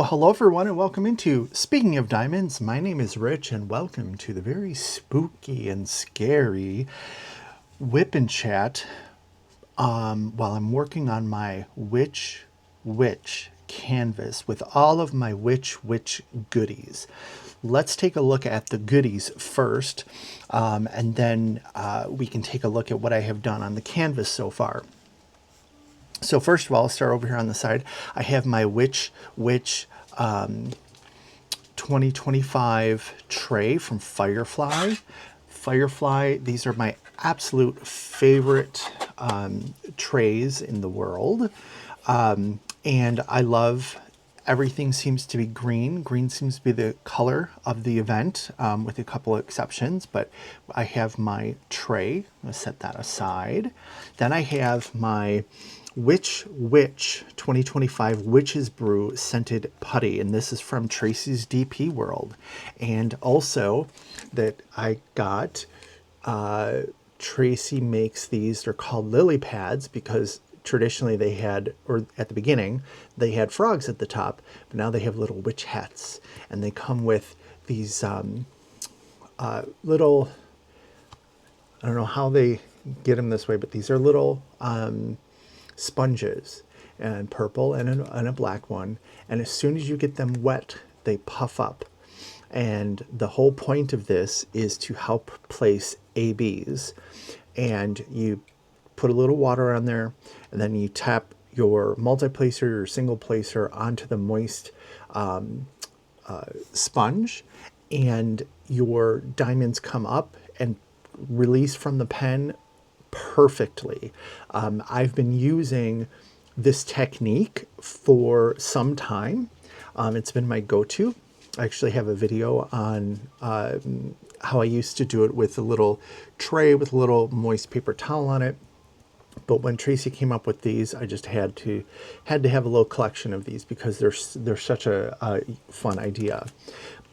Well, hello everyone and welcome into Speaking of Diamonds. My name is Rich and welcome to the very spooky and scary whip and chat while I'm working on my Witch canvas with all of my Witch goodies. Let's take a look at the goodies first, and then we can take a look at what I have done on the canvas so far. So first of all, I'll start over here on the side. I have my Witch 2025 tray from Firefly. These are my absolute favorite trays in the world. And I love everything seems to be green. Green seems to be the color of the event, with a couple of exceptions, but I have my tray. I'm gonna set that aside. Then I have my Witch 2025 Witch's Brew Scented Putty, and this is from Tracy's DP World. And also that I got, Tracy makes these, they're called lily pads because traditionally they had, or at the beginning, they had frogs at the top, but now they have little witch hats, and they come with these little, I don't know how they get them this way, but these are little sponges, and purple and a black one, and as soon as you get them wet they puff up, and the whole point of this is to help place ABs. And you put a little water on there, and then you tap your multi-placer or single placer onto the moist sponge, and your diamonds come up and release from the pen perfectly. I've been using this technique for some time. It's been my go-to. I actually have a video on how I used to do it with a little tray with a little moist paper towel on it. But when Tracy came up with these, I just had to have a little collection of these because they're such a fun idea.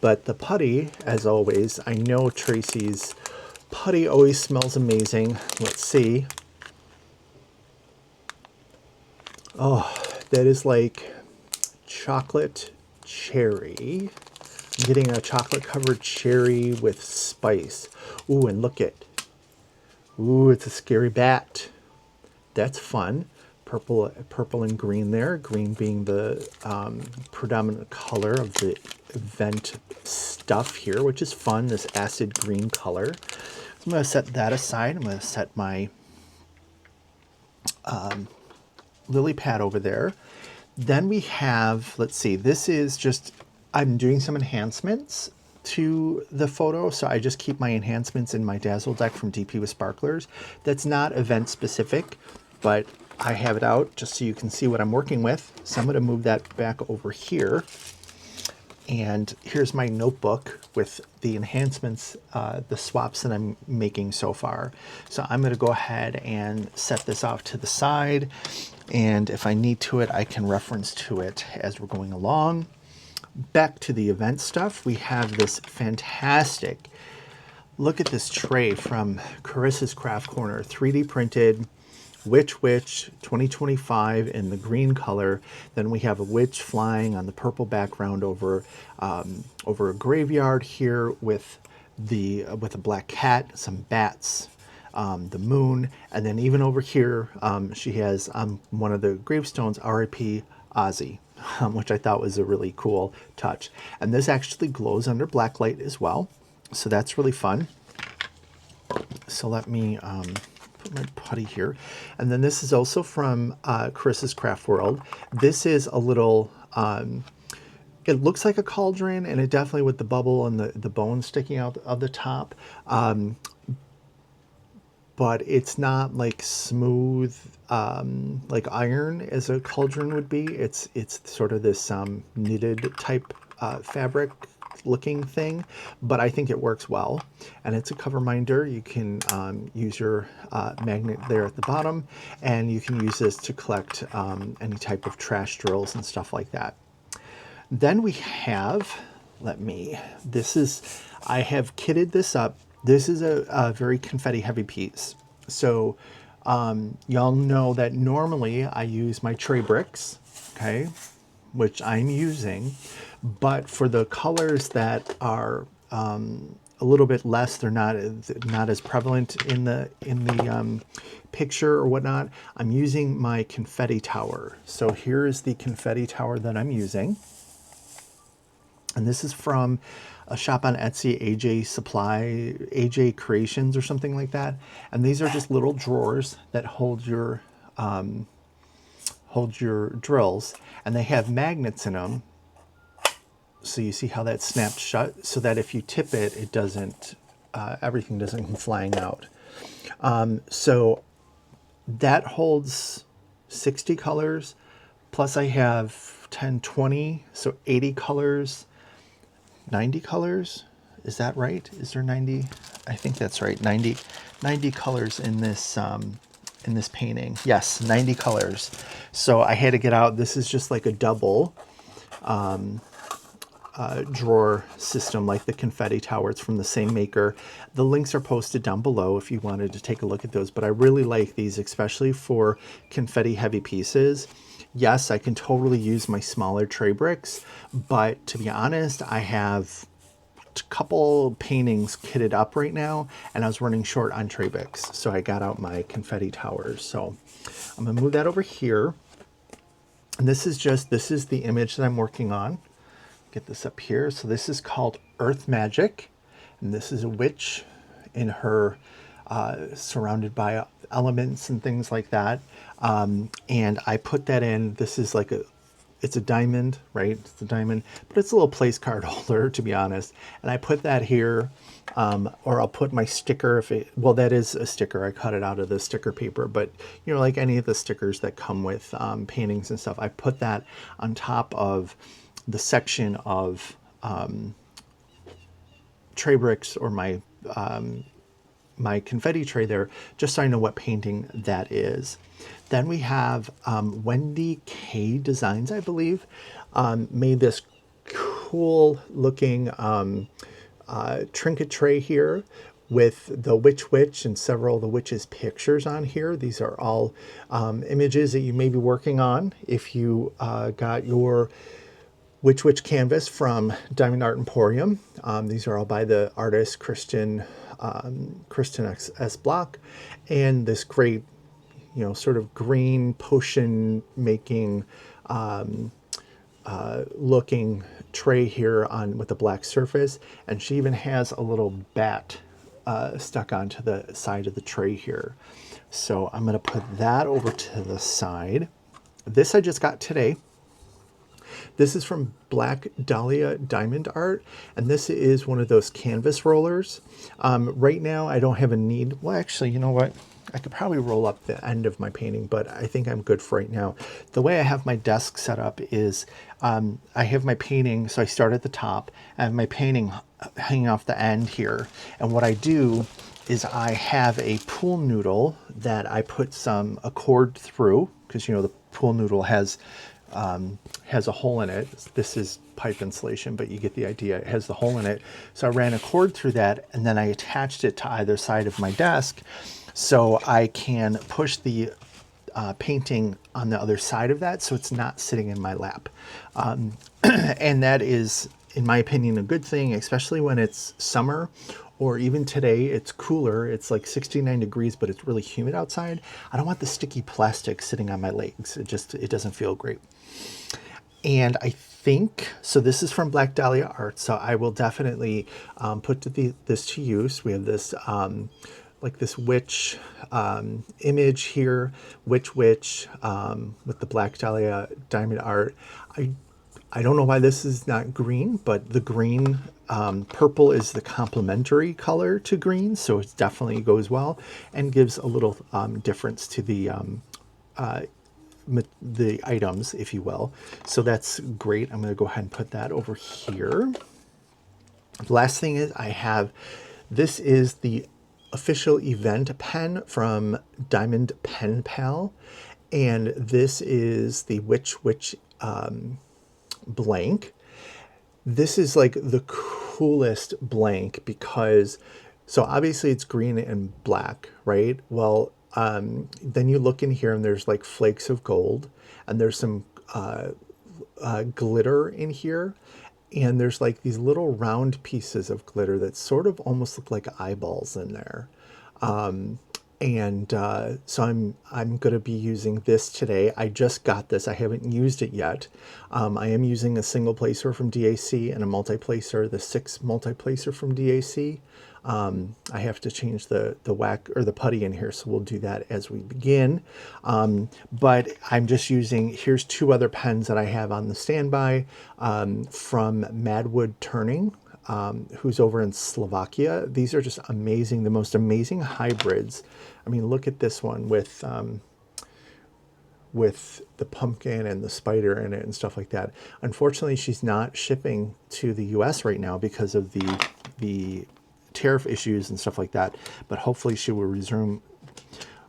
But the putty, as always, I know Tracy's putty always smells amazing. Let's see. Oh, that is like chocolate cherry. I'm getting a chocolate covered cherry with spice. Ooh, and look at, ooh, it's a scary bat. That's fun. Purple and green there. Green being the predominant color of the event stuff here, which is fun, this acid green color. So I'm going to set that aside. I'm going to set my lily pad over there. Then we have, let's see, this is just, I'm doing some enhancements to the photo, so I just keep my enhancements in my Dazzle deck from DP with Sparklers. That's not event specific, but I have it out just so you can see what I'm working with. So I'm going to move that back over here. And here's my notebook with the enhancements, the swaps that I'm making so far. So I'm going to go ahead and set this off to the side. And if I need to it, I can reference to it as we're going along. Back to the event stuff, we have this fantastic, look at this tray from Carissa's Craft Corner, 3D printed, Witch 2025 in the green color. Then we have a witch flying on the purple background over a graveyard here with a black cat, some bats, the moon, and then even over here she has one of the gravestones, R.I.P. Ozzy, which I thought was a really cool touch. And this actually glows under black light as well, so that's really fun. So let me put my putty here. And then this is also from Carissa's Craft World. This is a little, it looks like a cauldron, and it definitely, with the bubble and the bone sticking out of the top, but it's not like smooth like iron as a cauldron would be. It's sort of this knitted type fabric looking thing, but I think it works well. And it's a cover minder. You can use your magnet there at the bottom, and you can use this to collect any type of trash drills and stuff like that. Then we have, I have kitted this up. This is a very confetti heavy piece. So y'all know that normally I use my tray bricks, okay? which I'm using, but for the colors that are a little bit less, they're not as prevalent in the picture or whatnot, I'm using my confetti tower. So here is the confetti tower that I'm using. And this is from a shop on Etsy, AJ Creations or something like that. And these are just little drawers that hold your drills, and they have magnets in them. So you see how that snapped shut, so that if you tip it, it doesn't, everything doesn't come flying out. So that holds 60 colors, plus I have 10, 20, so 80 colors, 90 colors. Is that right? Is there 90? I think that's right. 90 colors in this painting. Yes, 90 colors. So I had to get out. This is just like a double drawer system, like the confetti tower. It's from the same maker. The links are posted down below if you wanted to take a look at those, but I really like these, especially for confetti heavy pieces. Yes, I can totally use my smaller tray bricks, but to be honest, I have a couple paintings kitted up right now, and I was running short on tray bricks, so I got out my confetti towers. So I'm gonna move that over here. And this is the image that I'm working on. Get this up here. So this is called Earth Magic, and this is a witch in her surrounded by elements and things like that. And I put that in. This is like it's a diamond, right? It's a diamond, but it's a little place card holder, to be honest. And I put that here, or I'll put my sticker well, that is a sticker. I cut it out of the sticker paper, but you know, like any of the stickers that come with paintings and stuff, I put that on top of the section of tray bricks, or my my confetti tray there, just so I know what painting that is. Then we have Wendy K Designs, I believe, made this cool looking trinket tray here with the Witch and several of the witches' pictures on here. These are all images that you may be working on if you got your Witch canvas from Diamond Art Emporium. These are all by the artist Kristen S. Block, and this great, you know, sort of green potion making looking tray here on with a black surface, and she even has a little bat stuck onto the side of the tray here. So I'm going to put that over to the side. This I just got today. This is from Black Dahlia Diamond Art, and this is one of those canvas rollers. Right now I don't have a need. Well, actually, you know what? I could probably roll up the end of my painting, but I think I'm good for right now. The way I have my desk set up is I have my painting, so I start at the top. I have my painting hanging off the end here, and what I do is I have a pool noodle that I put a cord through, because you know the pool noodle has a hole in it. This is pipe insulation, but you get the idea. It has the hole in it. So I ran a cord through that, and then I attached it to either side of my desk so I can push the painting on the other side of that, so it's not sitting in my lap. And that is, in my opinion, a good thing, especially when it's summer, or even today it's cooler. It's like 69 degrees, but it's really humid outside. I don't want the sticky plastic sitting on my legs. It doesn't feel great. And I think, so this is from Black Dahlia Art, so I will definitely put this to use. We have this like this witch image here, witch with the Black Dahlia Diamond Art. I don't know why this is not green, but the green, purple is the complementary color to green, so it definitely goes well and gives a little difference to the items, if you will. So that's great. I'm going to go ahead and put that over here. The last thing is this is the official event pen from Diamond Pen Pal, and this is the Witch blank. This is like the coolest blank because, so obviously it's green and black, right? Well, then you look in here and there's like flakes of gold, and there's some glitter in here. And there's like these little round pieces of glitter that sort of almost look like eyeballs in there. So I'm going to be using this today. I just got this. I haven't used it yet. I am using a single placer from DAC and a multi-placer, the 6 multi-placer from DAC. I have to change the whack or the putty in here, so we'll do that as we begin. But I'm just using, here's 2 other pens that I have on the standby from Madwood Turning, who's over in Slovakia. These are just amazing, the most amazing hybrids. I mean, look at this one with the pumpkin and the spider in it and stuff like that. Unfortunately, she's not shipping to the US right now because of the tariff issues and stuff like that, but hopefully she will resume.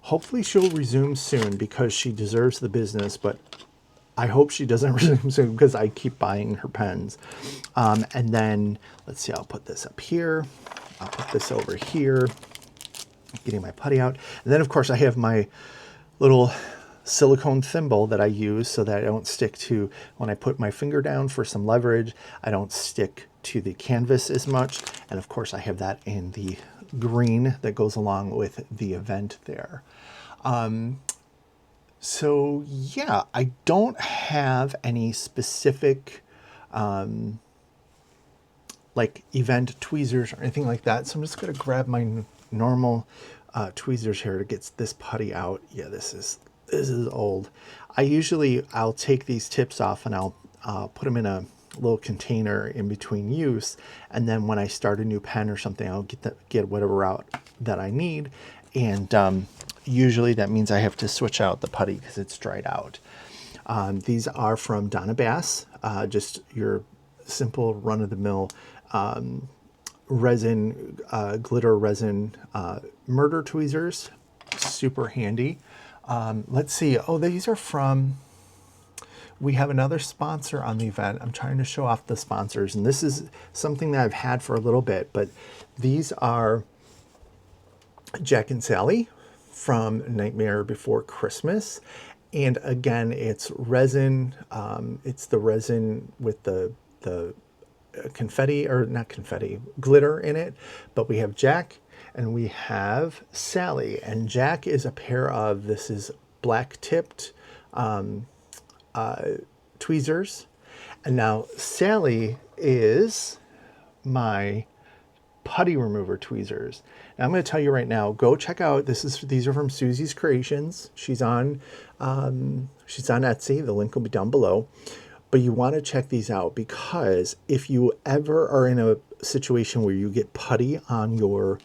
Hopefully she'll resume soon because she deserves the business, but I hope she doesn't resume soon because I keep buying her pens. And then let's see, I'll put this up here. I'll put this over here, getting my putty out. And then of course I have my little silicone thimble that I use so that I don't stick to, when I put my finger down for some leverage, I don't stick to the canvas as much. And of course I have that in the green that goes along with the event there. So yeah, I don't have any specific like event tweezers or anything like that. So I'm just going to grab my normal tweezers here to get this putty out. Yeah, this is old. I'll take these tips off and I'll put them in a little container in between use, and then when I start a new pen or something, I'll get whatever out that I need, and usually that means I have to switch out the putty because it's dried out. These are from Donna Bass, just your simple run-of-the-mill resin, glitter resin murder tweezers. Super handy. Let's see. Oh, these are from, we have another sponsor on the event. I'm trying to show off the sponsors, and this is something that I've had for a little bit, but these are Jack and Sally from Nightmare Before Christmas. And again, it's resin. It's the resin with the confetti, or not confetti, glitter in it. But we have Jack and we have Sally. And Jack is a pair of, this is black tipped tweezers. And now Sally is my putty remover tweezers. Now I'm going to tell you right now, go check out, these are from Susie's Creations. She's on Etsy. The link will be down below. But you want to check these out, because if you ever are in a situation where you get putty on your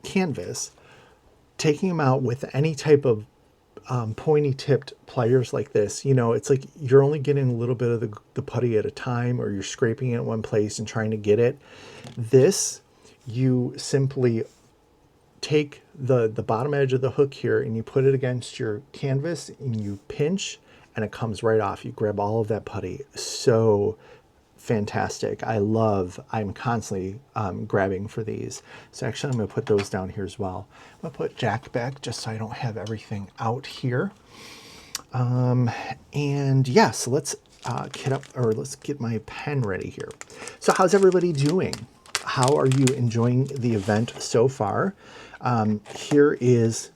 canvas, taking them out with any type of pointy tipped pliers like this, you know, it's like you're only getting a little bit of the putty at a time, or you're scraping it in one place and trying to get it. This, you simply take the bottom edge of the hook here and you put it against your canvas and you pinch, and it comes right off. You grab all of that putty. So fantastic. I'm constantly grabbing for these. So actually I'm going to put those down here as well. I'm going to put Jack back just so I don't have everything out here. And yeah, so let's get my pen ready here. So how's everybody doing? How are you enjoying the event so far? Here is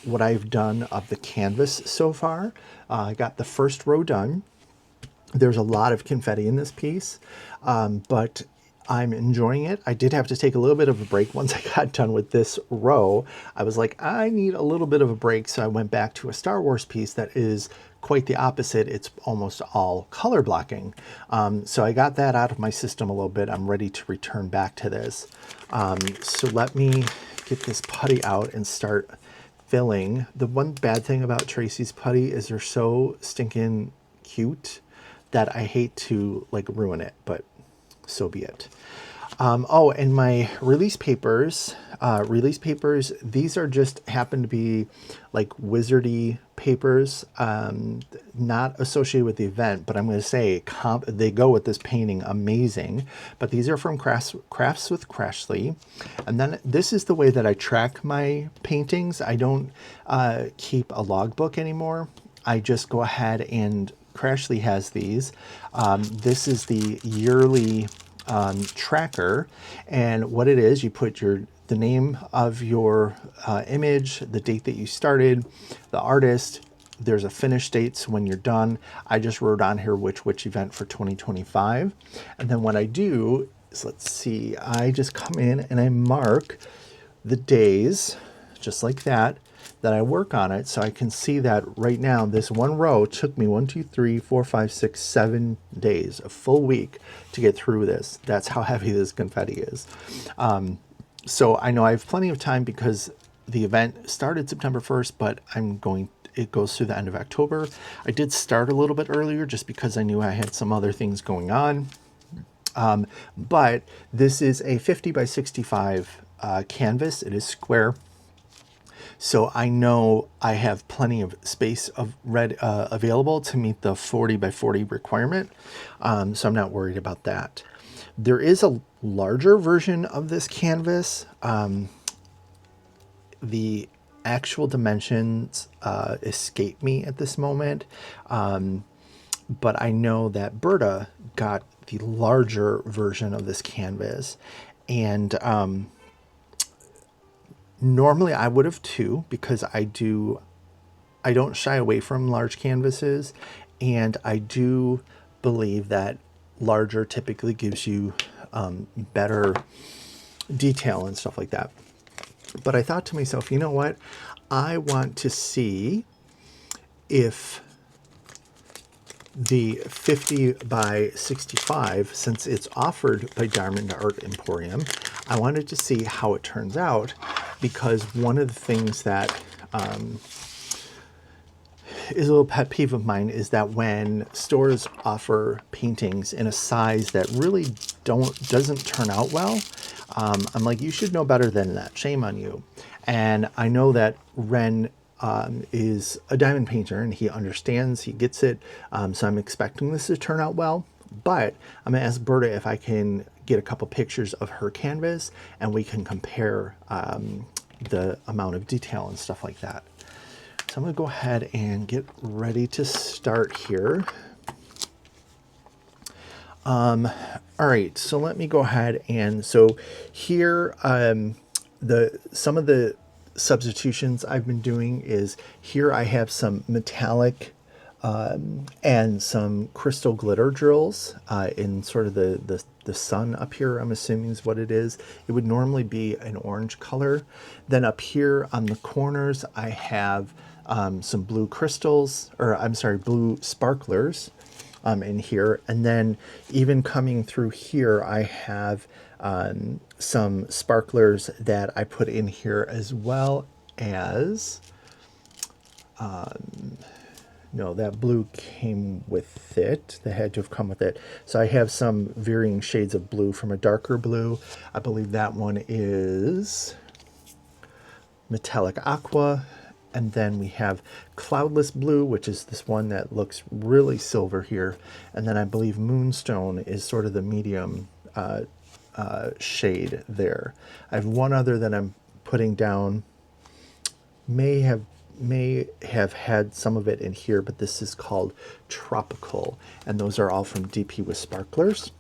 what I've done of the canvas so far. I got the first row done. There's a lot of confetti in this piece, but I'm enjoying it. I did have to take a little bit of a break once I got done with this row. I was like, I need a little bit of a break, so I went back to a Star Wars piece that is quite the opposite. It's almost all color blocking. So I got that out of my system a little bit. I'm ready to return back to this. So let me get this putty out and start filling. The one bad thing about Tracy's putty is they're so stinking cute that I hate to like ruin it, but so be it. Oh, and my release papers, these are just happen to be like wizardy papers, not associated with the event, but I'm going to say they go with this painting amazing. But these are from Crafts with Crashly. And then this is the way that I track my paintings. I don't keep a logbook anymore. I just go ahead and Crashly has these. This is the yearly tracker, and what it is, you put the name of your image, the date that you started, the artist. There's a finish date, so when you're done, I just wrote on here which event for 2025. And then what I do is, let's see, I just come in and I mark the days, just like that I work on it. So I can see that right now, this one row took me 1, 2, 3, 4, 5, 6, 7 days, a full week to get through this. That's how heavy this confetti is. So I know I have plenty of time because the event started September 1st, but it goes through the end of October. I did start a little bit earlier just because I knew I had some other things going on. But this is a 50 by 65 canvas. It is square. So I know I have plenty of space of red available to meet the 40 by 40 requirement. So I'm not worried about that. There is a larger version of this canvas. The actual dimensions escape me at this moment. But I know that Berta got the larger version of this canvas. And normally I would have too, because I don't shy away from large canvases, and I do believe that larger typically gives you better detail and stuff like that. But I thought to myself, you know what? I want to see if the 50 by 65, since it's offered by Diamond Art Emporium, I wanted to see how it turns out, because one of the things that is a little pet peeve of mine is that when stores offer paintings in a size that really doesn't turn out well, I'm like, you should know better than that. Shame on you. And I know that Ren is a diamond painter and he understands, he gets it. So I'm expecting this to turn out well, but I'm gonna ask Berta if I can get a couple pictures of her canvas and we can compare the amount of detail and stuff like that. So I'm gonna go ahead and get ready to start here. All right, so let me go ahead and, so here, some of the substitutions I've been doing is, here I have some metallic and some crystal glitter drills in sort of the sun up here, I'm assuming is what it is. It would normally be an orange color. Then up here on the corners, I have some blue crystals, or I'm sorry, blue sparklers in here. And then even coming through here, I have some sparklers that I put in here, as well as, no, that blue came with it. They had to have come with it. So I have some varying shades of blue from a darker blue. I believe that one is metallic aqua. And then we have cloudless blue, which is this one that looks really silver here. And then I believe moonstone is sort of the medium shade there. I have one other that I'm putting down, may have had some of it in here, but this is called Tropical, and those are all from DP with Sparklers.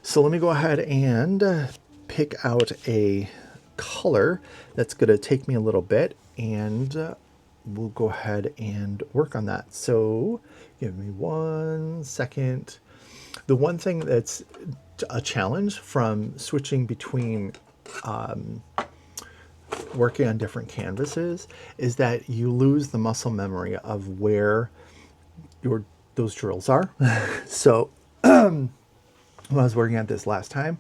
So let me go ahead and pick out a color that's going to take me a little bit, and we'll go ahead and work on that. So give me 1 second. The one thing that's a challenge from switching between working on different canvases is that you lose the muscle memory of where those drills are. So when I was working at this last time,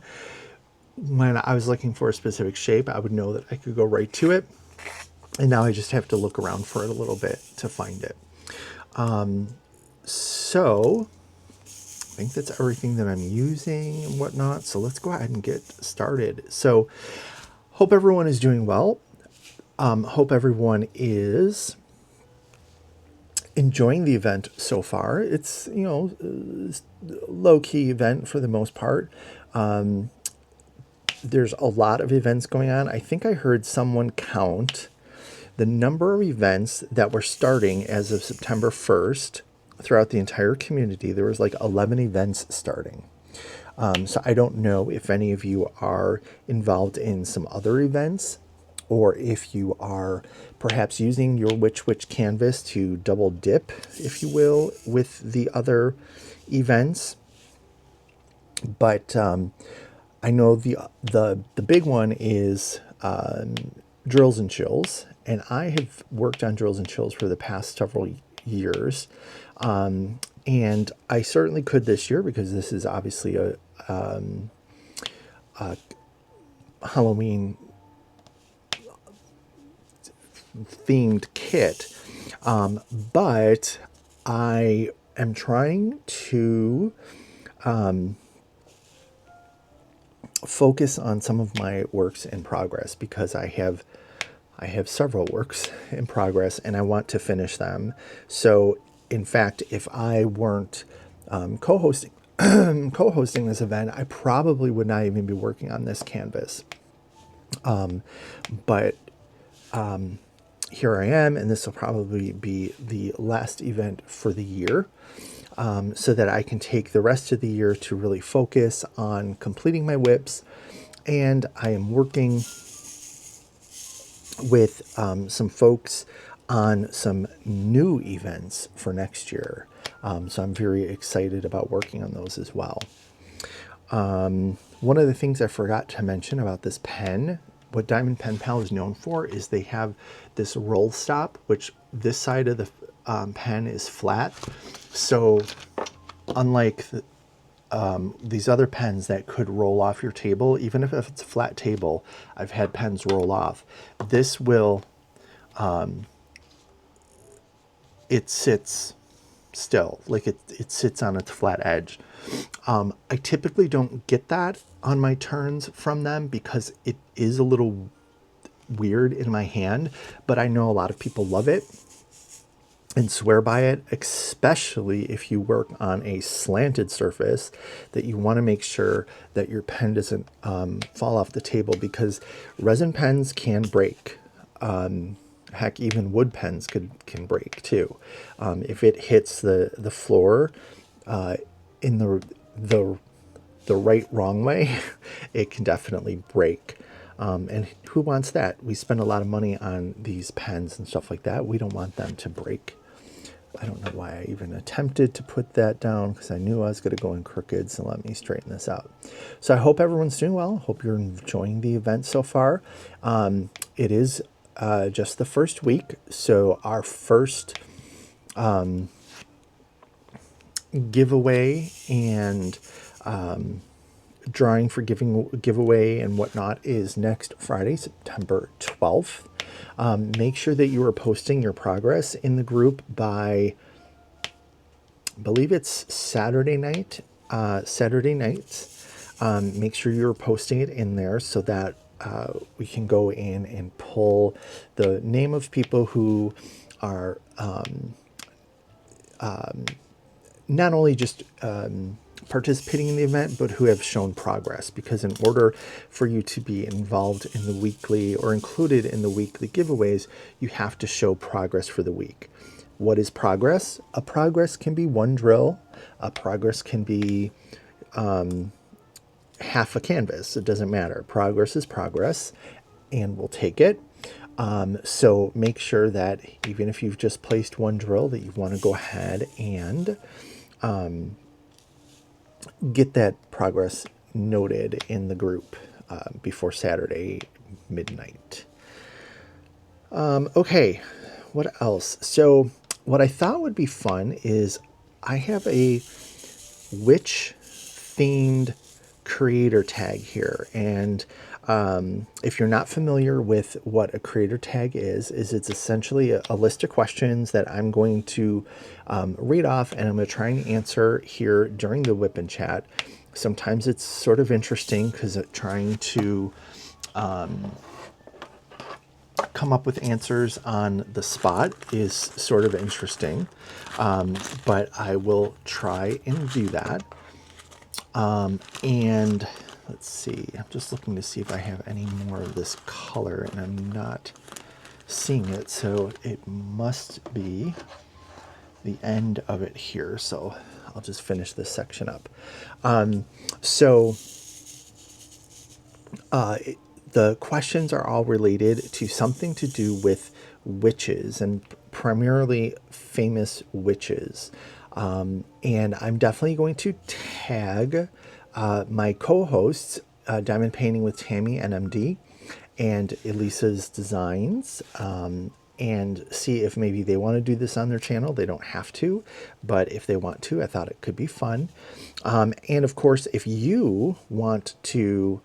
when I was looking for a specific shape, I would know that I could go right to it. And now I just have to look around for it a little bit to find it. So I think that's everything that I'm using and whatnot. So let's go ahead and get started. So hope everyone is doing well. Hope everyone is enjoying the event so far. It's, you know, low-key event for the most part. There's a lot of events going on. I think I heard someone count the number of events that were starting as of September 1st throughout the entire community, there was like 11 events starting. So I don't know if any of you are involved in some other events, or if you are perhaps using your Witch canvas to double dip, if you will, with the other events. But I know the big one is Drills and Chills, and I have worked on Drills and Chills for the past several years. And I certainly could this year, because this is obviously a Halloween themed kit. But I am trying to focus on some of my works in progress, because I have several works in progress and I want to finish them. So in fact, if I weren't co-hosting co-hosting this event, I probably would not even be working on this canvas. But here I am, and this will probably be the last event for the year, so that I can take the rest of the year to really focus on completing my WIPs. And I am working with some folks on some new events for next year. So I'm very excited about working on those as well. One of the things I forgot to mention about this pen, what Diamond Pen Pal is known for, is they have this roll stop, which this side of the pen is flat. So unlike these other pens that could roll off your table, even if it's a flat table, I've had pens roll off. This will, it sits still, like it sits on its flat edge. I typically don't get that on my turns from them, because it is a little weird in my hand, but I know a lot of people love it and swear by it, especially if you work on a slanted surface, that you want to make sure that your pen doesn't fall off the table, because resin pens can break. Heck, even wood pens can break too. If it hits the floor in the wrong way, it can definitely break. And who wants that? We spend a lot of money on these pens and stuff like that. We don't want them to break. I don't know why I even attempted to put that down, because I knew I was going to go in crooked, so let me straighten this out. So I hope everyone's doing well. Hope you're enjoying the event so far. It is just the first week, so our first giveaway and drawing for giveaway and whatnot is next Friday, September 12th. Make sure that you are posting your progress in the group by, I believe it's Saturday night. Make sure you're posting it in there, so that we can go in and pull the name of people who are not only just participating in the event, but who have shown progress. Because in order for you to be involved in the weekly, or included in the weekly giveaways, you have to show progress for the week. What is progress? A progress can be one drill. A progress can be half a canvas. It doesn't matter. Progress is progress, and we'll take it. So make sure that even if you've just placed one drill, that you want to go ahead and get that progress noted in the group before Saturday midnight. Okay, what else? So what I thought would be fun is I have a witch themed creator tag here, and if you're not familiar with what a creator tag is it's essentially a list of questions that I'm going to read off, and I'm going to try and answer here during the WIP and chat. Sometimes it's sort of interesting, because trying to come up with answers on the spot is sort of interesting, but I will try and do that. And let's see, I'm just looking to see if I have any more of this color, and I'm not seeing it, so it must be the end of it here. So I'll just finish this section up. So the questions are all related to something to do with witches, and primarily famous witches. And I'm definitely going to tag my co-hosts, Diamond Painting with Tammy NMD and Elisa's Designs, and see if maybe they want to do this on their channel. They don't have to, but if they want to, I thought it could be fun. And of course, if you want to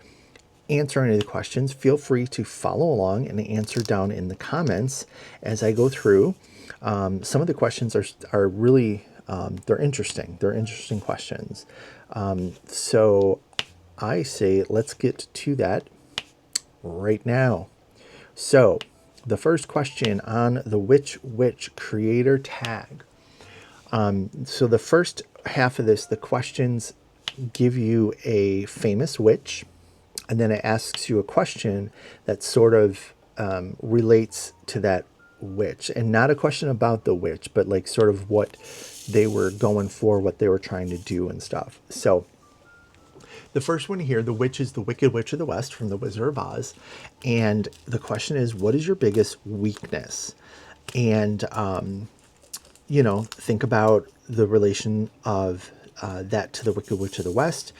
answer any of the questions, feel free to follow along and answer down in the comments as I go through. Some of the questions are really, they're interesting. They're interesting questions. So I say, let's get to that right now. So the first question on the Which Witch creator tag. So the first half of this, the questions give you a famous witch, and then it asks you a question that sort of relates to that witch, and not a question about the witch, but like sort of what they were going for, what they were trying to do and stuff. So the first one here, the witch is the Wicked Witch of the West from The Wizard of Oz. And the question is, what is your biggest weakness? And, you know, think about the relation of that to the Wicked Witch of the West.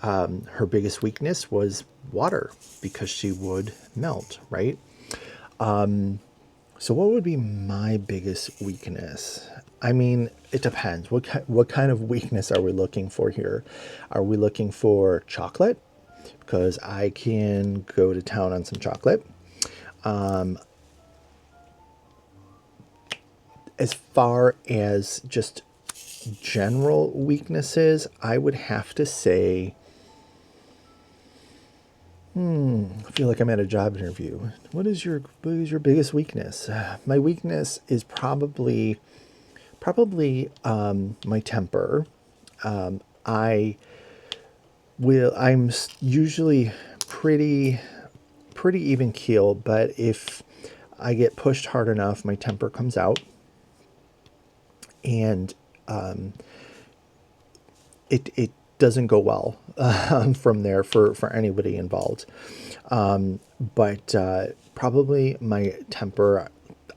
Her biggest weakness was water, because she would melt, right? So what would be my biggest weakness? I mean, it depends. What kind of weakness are we looking for here? Are we looking for chocolate? Because I can go to town on some chocolate. As far as just general weaknesses, I would have to say, I feel like I'm at a job interview. What is your biggest weakness? My weakness is probably my temper. I'm usually pretty even keel, but if I get pushed hard enough, my temper comes out, and it doesn't go well from there for anybody involved. But probably my temper,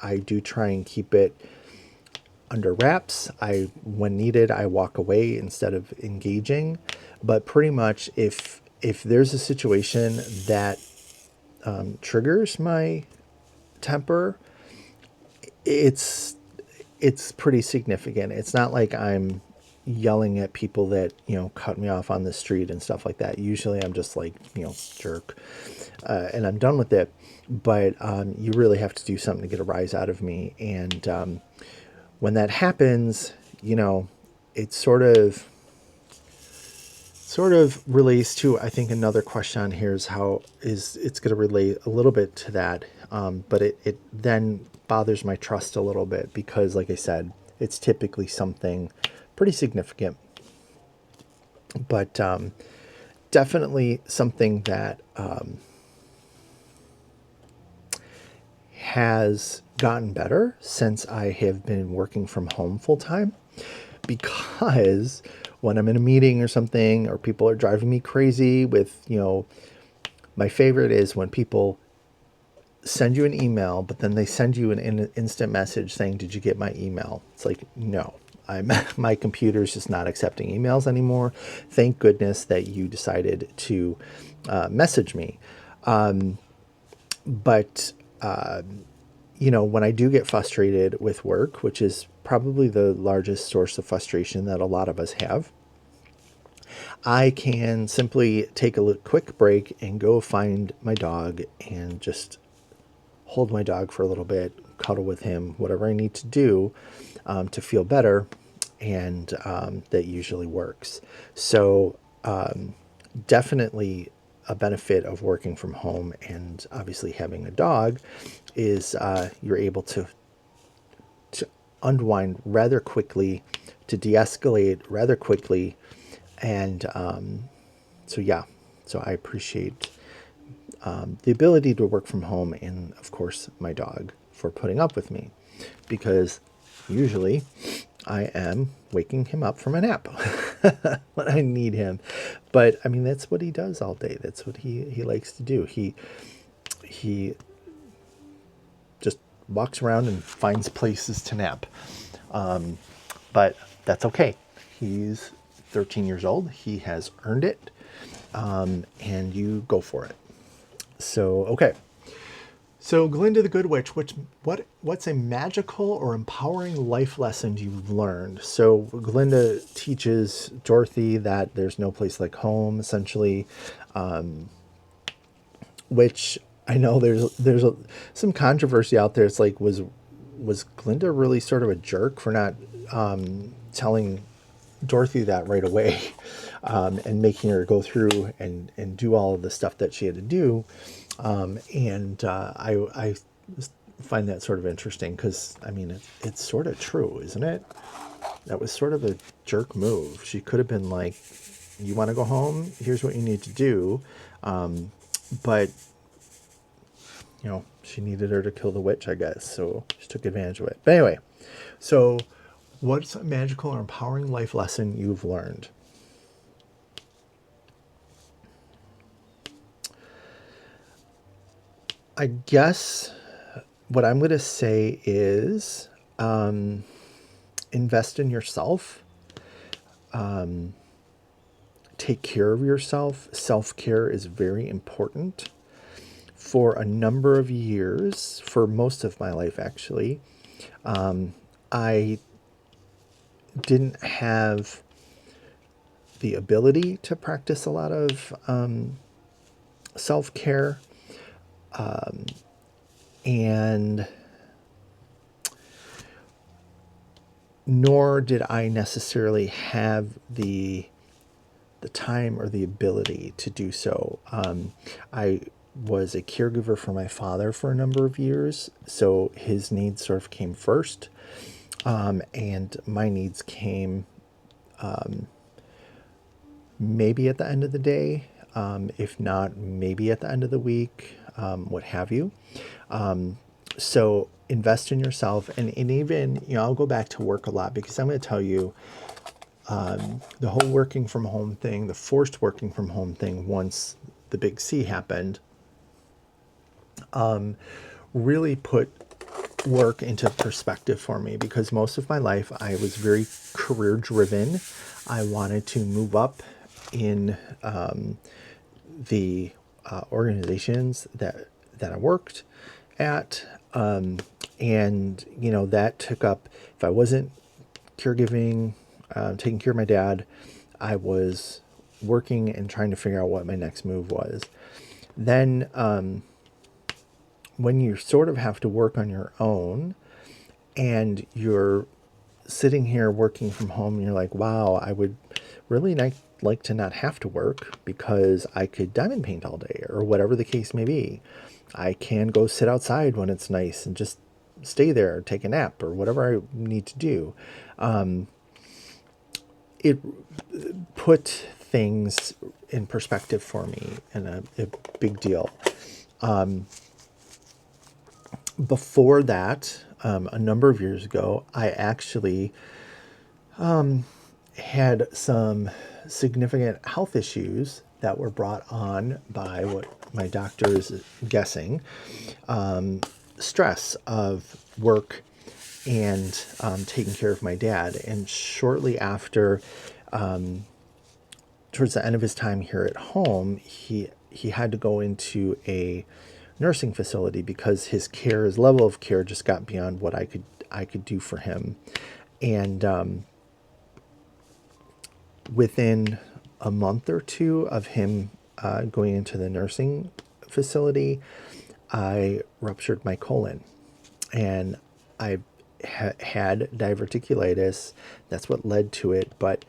I do try and keep it under wraps. When needed, I walk away instead of engaging. But pretty much if there's a situation that triggers my temper, it's pretty significant. It's not like I'm yelling at people that, you know, cut me off on the street and stuff like that. Usually I'm just like, you know, jerk, and I'm done with it. But you really have to do something to get a rise out of me. And when that happens, you know, it sort of relates to, I think, another question on here is how it's going to relate a little bit to that. But it then bothers my trust a little bit, because like I said, it's typically something pretty significant, but definitely something that has gotten better since I have been working from home full time. Because when I'm in a meeting or something, or people are driving me crazy with, you know, my favorite is when people send you an email, but then they send you an instant message saying, did you get my email? It's like, no, my computer's just not accepting emails anymore. Thank goodness that you decided to message me. But you know, when I do get frustrated with work, which is probably the largest source of frustration that a lot of us have, I can simply take a quick break and go find my dog and just hold my dog for a little bit, cuddle with him, whatever I need to do to feel better. And that usually works. So definitely a benefit of working from home, and obviously having a dog, is you're able to unwind rather quickly, to de-escalate rather quickly. And so yeah, so I appreciate the ability to work from home, and of course my dog, for putting up with me, because usually I am waking him up from a nap when I need him. But I mean, that's what he does all day. That's what he likes to do. He just walks around and finds places to nap. But that's okay. He's 13 years old. He has earned it. And you go for it. So, okay. So, Glinda the Good Witch, what's a magical or empowering life lesson you've learned? So, Glinda teaches Dorothy that there's no place like home, essentially, which I know there's some controversy out there. It's like, was Glinda really sort of a jerk for not telling Dorothy that right away, and making her go through and do all of the stuff that she had to do? I find that sort of interesting because, I mean, it's sort of true, isn't it? That was sort of a jerk move. She could have been like, you want to go home? Here's what you need to do. But, you know, she needed her to kill the witch, I guess. So she took advantage of it. But anyway, so what's a magical or empowering life lesson you've learned? I guess what I'm going to say is invest in yourself. Take care of yourself. Self-care is very important. For a number of years, for most of my life actually, I didn't have the ability to practice a lot of self-care. And nor did I necessarily have the time or the ability to do so. I was a caregiver for my father for a number of years, so his needs sort of came first, and my needs came maybe at the end of the day, if not maybe at the end of the week, what have you. So invest in yourself, and even, you know, I'll go back to work a lot because I'm going to tell you, the whole working from home thing, the forced working from home thing, once the big C happened, really put work into perspective for me, because most of my life I was very career driven. I wanted to move up in the organizations that I worked at, and you know, that took up, if I wasn't caregiving, taking care of my dad, I was working and trying to figure out what my next move was. Then when you sort of have to work on your own and you're sitting here working from home, and you're like, wow, I would really like to not have to work, because I could diamond paint all day, or whatever the case may be. I can go sit outside when it's nice and just stay there, take a nap, or whatever I need to do. It put things in perspective for me, and a big deal. Before that, a number of years ago, I actually had some significant health issues that were brought on by what my doctor is guessing, stress of work and taking care of my dad. And shortly after, towards the end of his time here at home, he had to go into a nursing facility because his level of care just got beyond what I could do for him. And within a month or two of him going into the nursing facility, I ruptured my colon, and I had diverticulitis. That's what led to it. But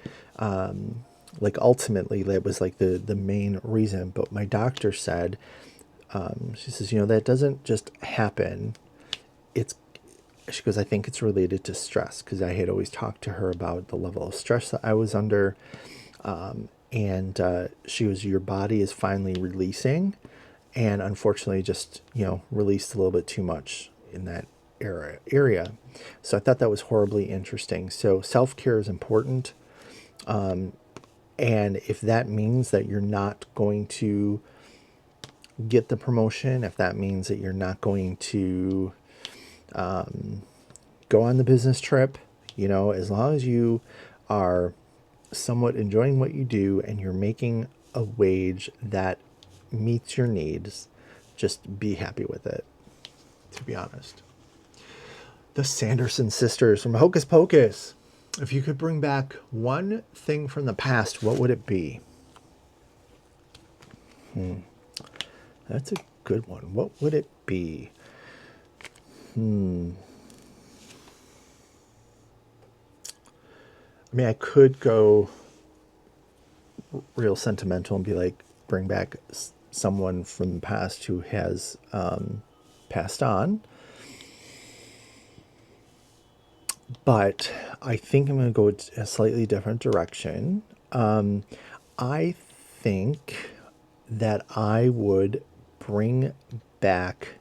like, ultimately, that was like the main reason. But my doctor said, she says, you know, that doesn't just happen. She goes, I think it's related to stress, because I had always talked to her about the level of stress that I was under. And she goes, your body is finally releasing, and unfortunately just, you know, released a little bit too much in that area. So I thought that was horribly interesting. So self-care is important. And if that means that you're not going to get the promotion, if that means that you're not going to go on the business trip, you know, as long as you are somewhat enjoying what you do and you're making a wage that meets your needs, just be happy with it, to be honest. The Sanderson Sisters from Hocus Pocus. If you could bring back one thing from the past, what would it be? That's a good one. What would it be? I mean, I could go real sentimental and be like, bring back someone from the past who has passed on. But I think I'm going to go a slightly different direction. I think that I would bring back,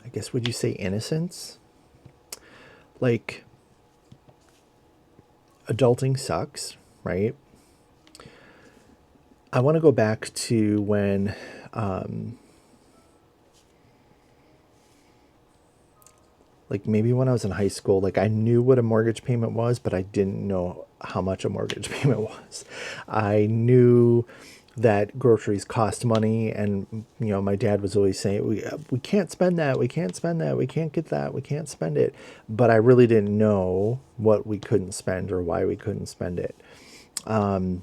I guess, would you say innocence? Like, adulting sucks, right? I want to go back to when like maybe when I was in high school, like I knew what a mortgage payment was, but I didn't know how much a mortgage payment was. I knew that groceries cost money, and you know, my dad was always saying, we can't spend that, we can't spend that, we can't get that, we can't spend it. But I really didn't know what we couldn't spend or why we couldn't spend it. So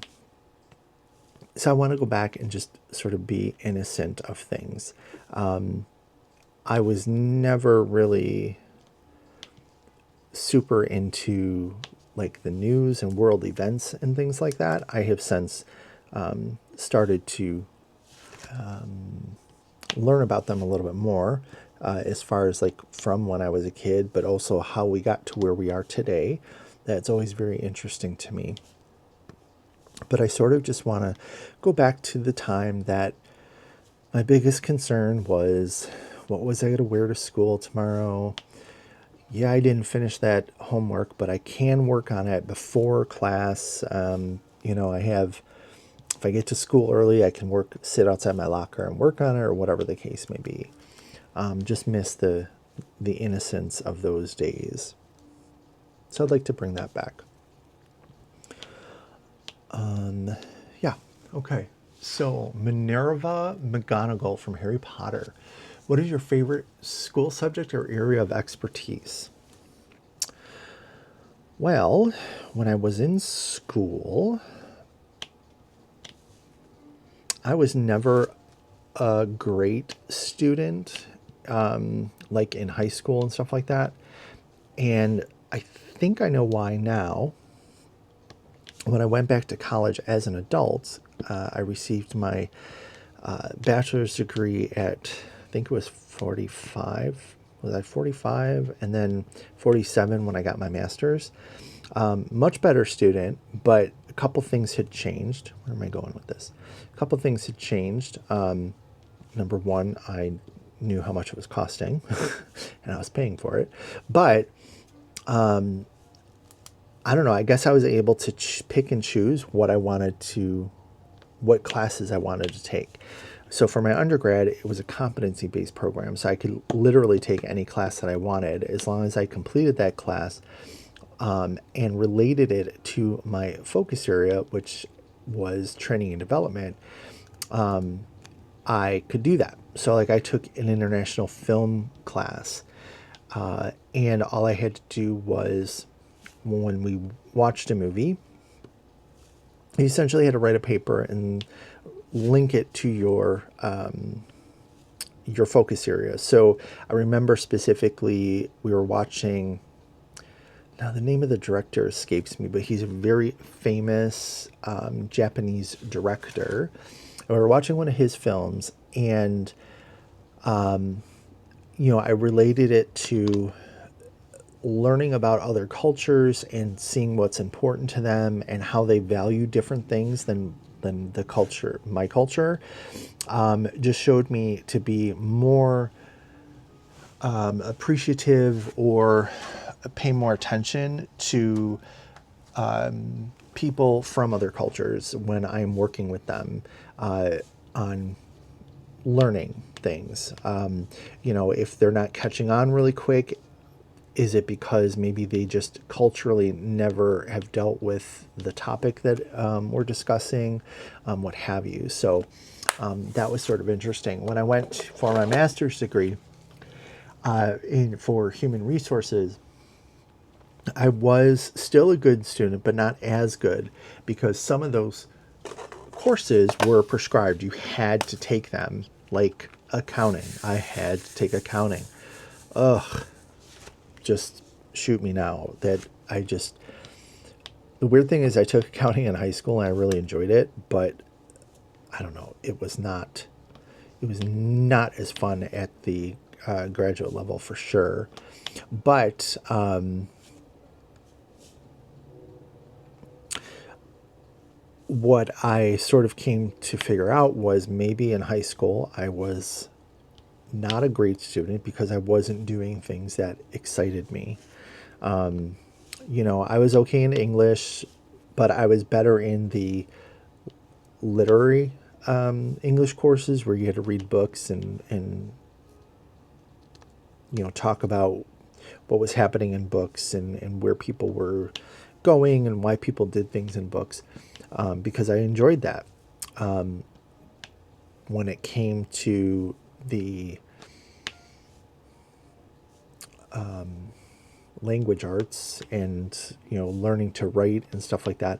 I want to go back and just sort of be innocent of things. I was never really super into like the news and world events and things like that. I have since started to learn about them a little bit more, as far as like from when I was a kid, but also how we got to where we are today. That's always very interesting to me. But I sort of just want to go back to the time that my biggest concern was, what was I going to wear to school tomorrow? Yeah, I didn't finish that homework, but I can work on it before class. You know, if I get to school early, I can sit outside my locker and work on it, or whatever the case may be. Just miss the innocence of those days. So I'd like to bring that back. Yeah, okay. So Minerva McGonagall from Harry Potter. What is your favorite school subject or area of expertise? Well, when I was in school, I was never a great student, like in high school and stuff like that. And I think I know why now. When I went back to college as an adult, I received my bachelor's degree at, I think it was 45. Was I 45? And then 47 when I got my master's. Much better student, but a couple things had changed. Where am I going with this? A couple things had changed. Number one, I knew how much it was costing, and I was paying for it. But I don't know. I guess I was able to pick and choose what classes I wanted to take. So for my undergrad, it was a competency-based program. So I could literally take any class that I wanted as long as I completed that class and related it to my focus area, which was training and development. I could do that. So like I took an international film class, and all I had to do was, when we watched a movie, you essentially had to write a paper and link it to your focus area. So I remember specifically we were watching, now the name of the director escapes me, but he's a very famous Japanese director. And we were watching one of his films, and you know, I related it to learning about other cultures and seeing what's important to them and how they value different things than the culture, my culture, just showed me to be more appreciative or pay more attention to people from other cultures when I'm working with them on learning things. If they're not catching on really quick, is it because maybe they just culturally never have dealt with the topic that we're discussing, what have you? So that was sort of interesting. When I went for my master's degree for human resources, I was still a good student, but not as good because some of those courses were prescribed. You had to take them, like accounting. I had to take accounting. Ugh, just shoot me now. The weird thing is I took accounting in high school and I really enjoyed it, but I don't know, it was not as fun at the graduate level for sure. But what I sort of came to figure out was maybe in high school I was not a great student because I wasn't doing things that excited me. I was okay in English, but I was better in the literary English courses where you had to read books and talk about what was happening in books and where people were going and why people did things in books, because I enjoyed that. When it came to the language arts and learning to write and stuff like that,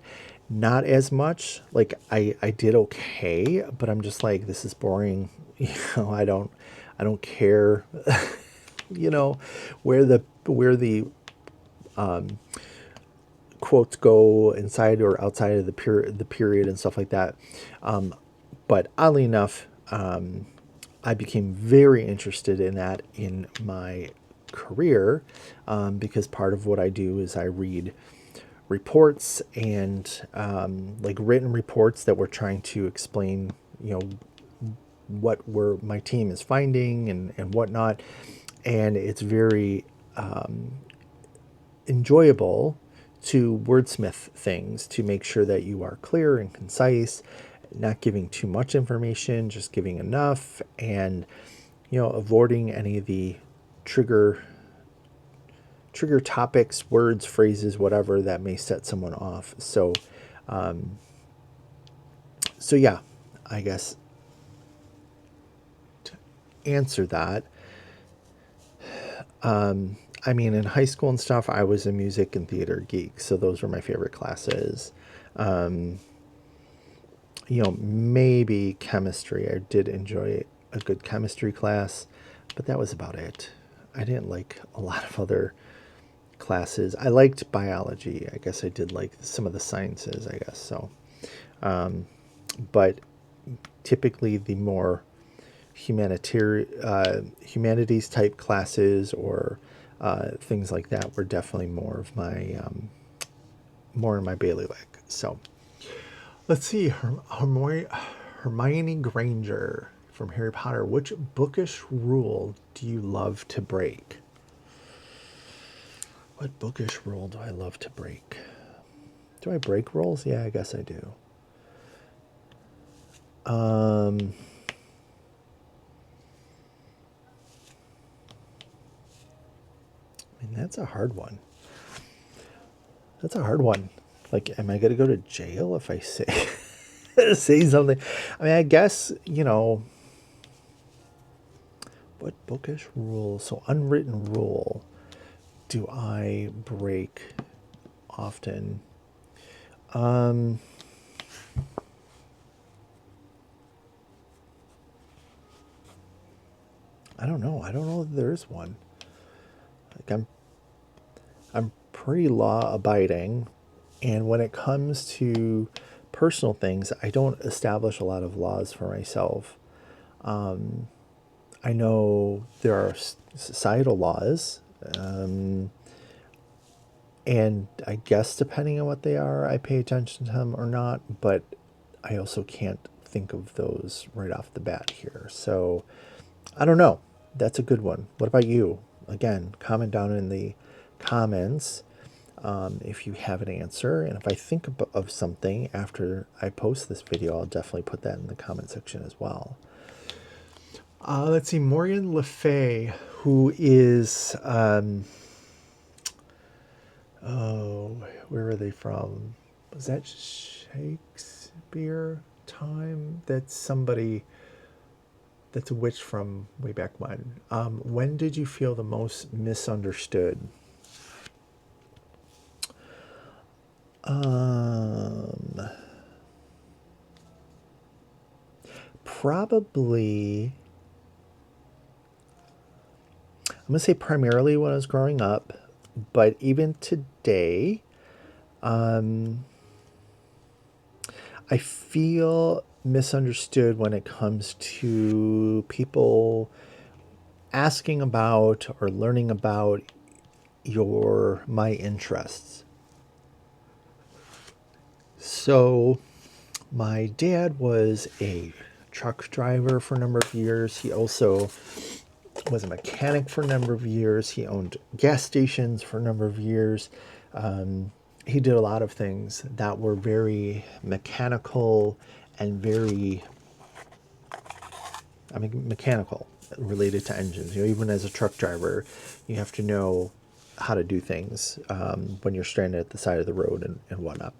not as much. Like I did okay, but I'm just like, this is boring. I don't care where the quotes go inside or outside of the period and stuff like that. But oddly enough, I became very interested in that in my career, because part of what I do is I read reports and like written reports that we're trying to explain, my team is finding and whatnot. And it's very enjoyable to wordsmith things to make sure that you are clear and concise, not giving too much information, just giving enough, and avoiding any of the trigger topics, words, phrases, whatever that may set someone off. So yeah, I guess to answer that, I mean, in high school and stuff, I was a music and theater geek, so those were my favorite classes. Maybe chemistry. I did enjoy a good chemistry class, but that was about it. I didn't like a lot of other classes. I liked biology. I guess I did like some of the sciences, I guess so. But typically the more humanities type classes or things like that were definitely more in my bailiwick. So let's see, Hermione Granger from Harry Potter. Which bookish rule do you love to break? What bookish rule do I love to break? Do I break rules? Yeah, I guess I do. I mean, that's a hard one. Like, am I going to go to jail if I say say something? I mean, I guess, what bookish rule, so unwritten rule, do I break often? I don't know. I don't know if there is one. Like I'm pretty law abiding, and when it comes to personal things, I don't establish a lot of laws for myself. I know there are societal laws, and I guess depending on what they are, I pay attention to them or not, but I also can't think of those right off the bat here. So I don't know. That's a good one. What about you? Again, comment down in the comments if you have an answer. And if I think of something after I post this video, I'll definitely put that in the comment section as well. Let's see, Morgan Le Fay, who is, oh, where are they from? Was that Shakespeare time? That's somebody, that's a witch from way back when. When did you feel the most misunderstood? Probably, I'm going to say primarily when I was growing up, but even today, I feel misunderstood when it comes to people asking about or learning about my interests. So my dad was a truck driver for a number of years. He also was a mechanic for a number of years. He owned gas stations for a number of years. He did a lot of things that were very mechanical and very, mechanical, related to engines. You know, even as a truck driver, you have to know how to do things when you're stranded at the side of the road and whatnot.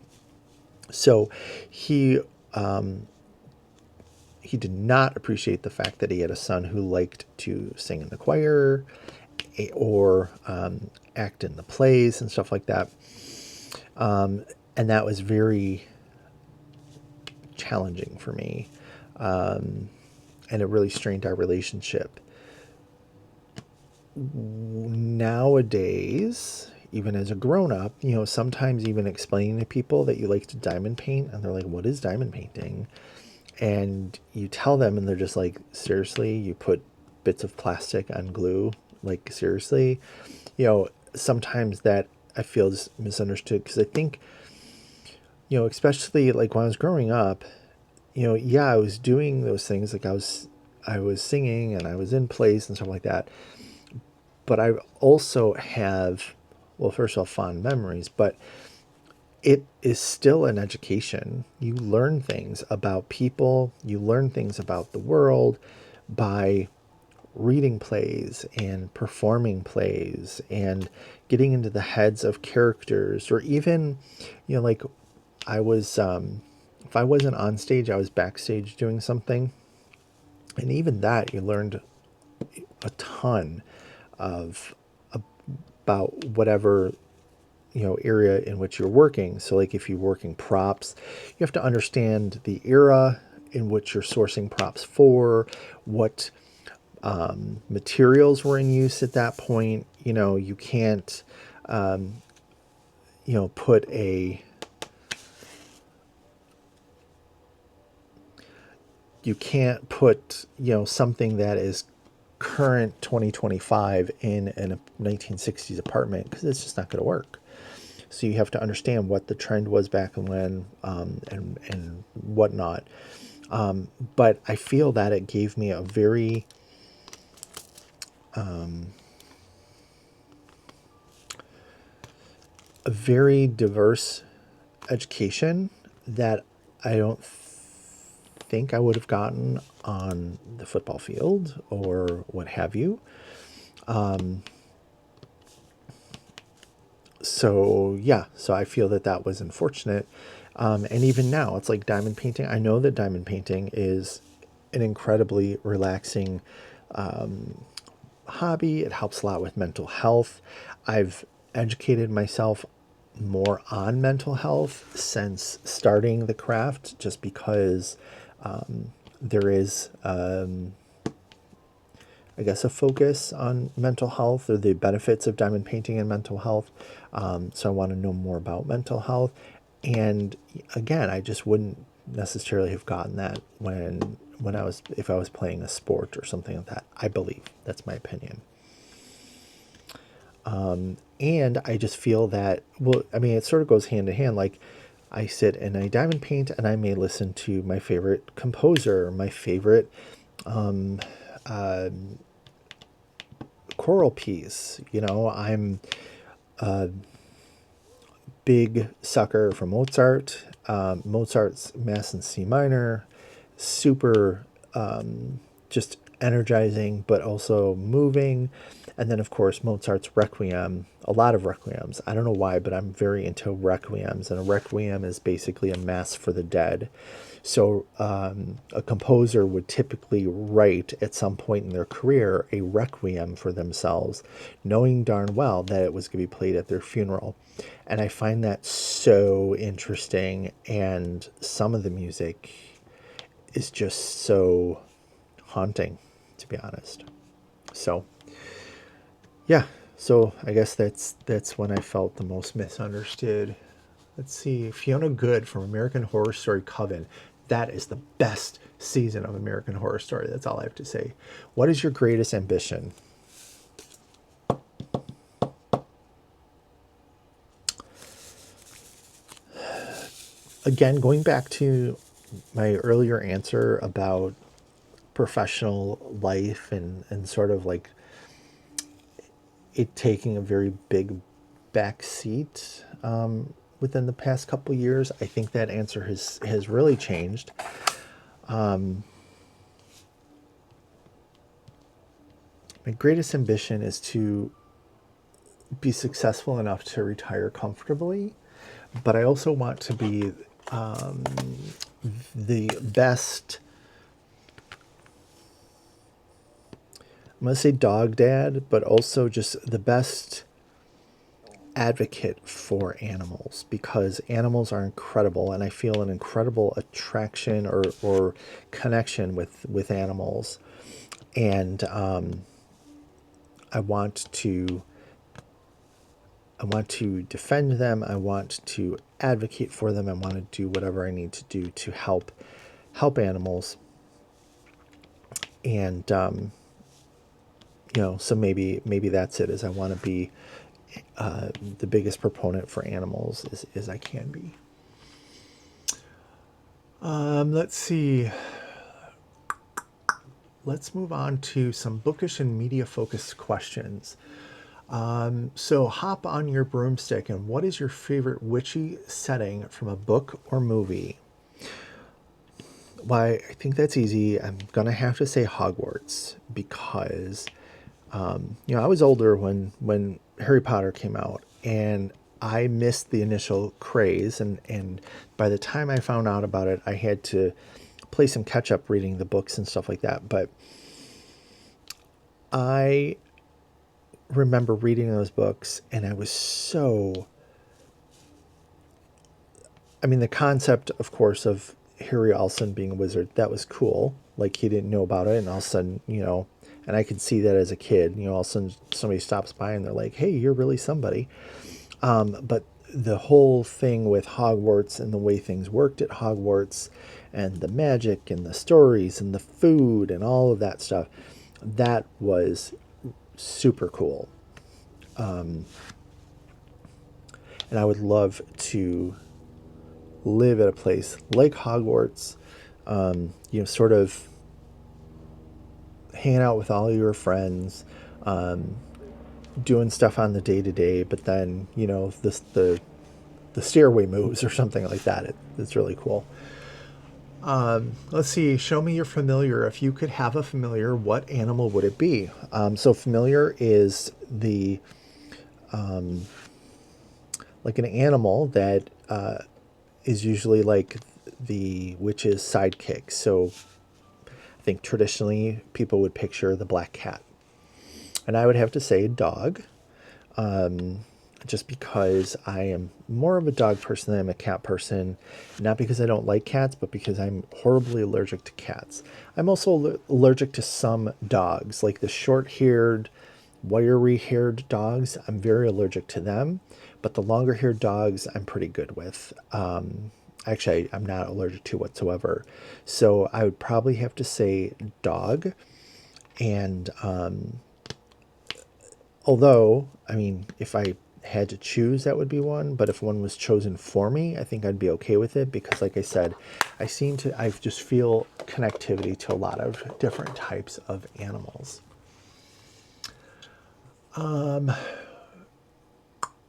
So he did not appreciate the fact that he had a son who liked to sing in the choir or act in the plays and stuff like that. And that was very challenging for me. And it really strained our relationship. Nowadays, even as a grown-up, you know, sometimes even explaining to people that you like to diamond paint, and they're like, what is diamond painting? And you tell them, and they're just like, seriously, you put bits of plastic on glue? Like, seriously? You know, sometimes that I feel is misunderstood, because I think, you know, especially like when I was growing up, you know, yeah, I was doing those things. Like I was singing and I was in plays and stuff like that. But I also have, well, first of all, fond memories, but it is still an education. You learn things about people, you learn things about the world by reading plays and performing plays and getting into the heads of characters, or even, you know, like I was, if I wasn't on stage, I was backstage doing something. And even that, you learned a ton of about whatever, you know, area in which you're working. So like if you're working props, you have to understand the era in which you're sourcing props for, what materials were in use at that point. You know, you can't, you know, put a, you can't put, you know, something that is current 2025 in a 1960s apartment, because it's just not going to work. So you have to understand what the trend was back and when, and whatnot. But I feel that it gave me a very diverse education that I don't think I would have gotten on the football field or what have you. So yeah, so I feel that that was unfortunate. And even now, it's like diamond painting. I know that diamond painting is an incredibly relaxing hobby. It helps a lot with mental health. I've educated myself more on mental health since starting the craft, just because there is, I guess, a focus on mental health or the benefits of diamond painting and mental health. So I want to know more about mental health. And again, I just wouldn't necessarily have gotten that when I was, if I was playing a sport or something like that. I believe that's my opinion. And I just feel that, well, I mean, it sort of goes hand in hand. Like I sit and I diamond paint and I may listen to my favorite composer, my favorite choral piece. You know, I'm a big sucker for Mozart. Mozart's Mass in C minor, super just energizing, but also moving. And then, of course, Mozart's Requiem, a lot of Requiems. I don't know why, but I'm very into Requiems. And a Requiem is basically a mass for the dead. So a composer would typically write at some point in their career a Requiem for themselves, knowing darn well that it was going to be played at their funeral. And I find that so interesting. And some of the music is just so haunting, to be honest. So yeah, so I guess that's when I felt the most misunderstood. Let's see, Fiona Goode from American Horror Story Coven. That is the best season of American Horror Story. That's all I have to say. What is your greatest ambition? Again, going back to my earlier answer about professional life and sort of like it taking a very big back seat within the past couple of years, I think that answer has really changed. My greatest ambition is to be successful enough to retire comfortably, but I also want to be the best, I'm going to say dog dad, but also just the best advocate for animals, because animals are incredible and I feel an incredible attraction or connection with animals. And I want to defend them. I want to advocate for them. I want to do whatever I need to do to help animals. And you know, so maybe that's it. Is I want to be the biggest proponent for animals as I can be. Let's see. Let's move on to some bookish and media focused questions. So hop on your broomstick, and what is your favorite witchy setting from a book or movie? Why, I think that's easy. I'm going to have to say Hogwarts because, you know, I was older when Harry Potter came out, and I missed the initial craze. And by the time I found out about it, I had to play some catch up reading the books and stuff like that. But I remember reading those books, and I was so, I mean, the concept, of course, of Harry Olsen being a wizard, that was cool. Like, he didn't know about it, and all of a sudden, you know, and I could see that as a kid, you know, all of a sudden somebody stops by and they're like, hey, you're really somebody. But the whole thing with Hogwarts and the way things worked at Hogwarts and the magic and the stories and the food and all of that stuff, that was super cool. And I would love to live at a place like Hogwarts, you know, sort of hanging out with all your friends, doing stuff on the day-to-day, but then, you know, the stairway moves or something like that. It's really cool. Let's see. Show me your familiar. If you could have a familiar, what animal would it be? So familiar is the like an animal that is usually like the witch's sidekick. So I think traditionally people would picture the black cat. And I would have to say dog, just because I am more of a dog person than I'm a cat person. Not because I don't like cats, but because I'm horribly allergic to cats. I'm also allergic to some dogs, like the short-haired, wiry-haired dogs. I'm very allergic to them, but the longer-haired dogs I'm pretty good with. Actually, I'm not allergic to whatsoever. So I would probably have to say dog. And although, I mean, if I had to choose, that would be one. But if one was chosen for me, I think I'd be okay with it. Because like I said, I just feel connectivity to a lot of different types of animals.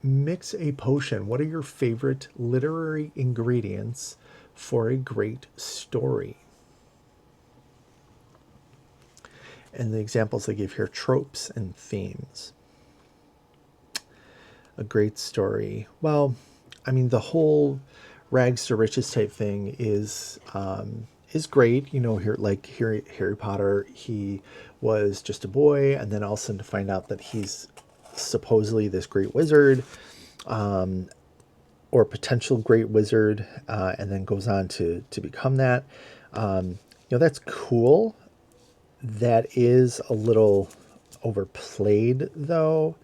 Mix a potion. What are your favorite literary ingredients for a great story? And the examples they give here, tropes and themes. A great story. Well, I mean, the whole rags to riches type thing is great. You know, here like Harry Potter, he was just a boy, and then all of a sudden to find out that he's supposedly this great wizard, or potential great wizard, and then goes on to become that. That's cool. That is a little overplayed, though.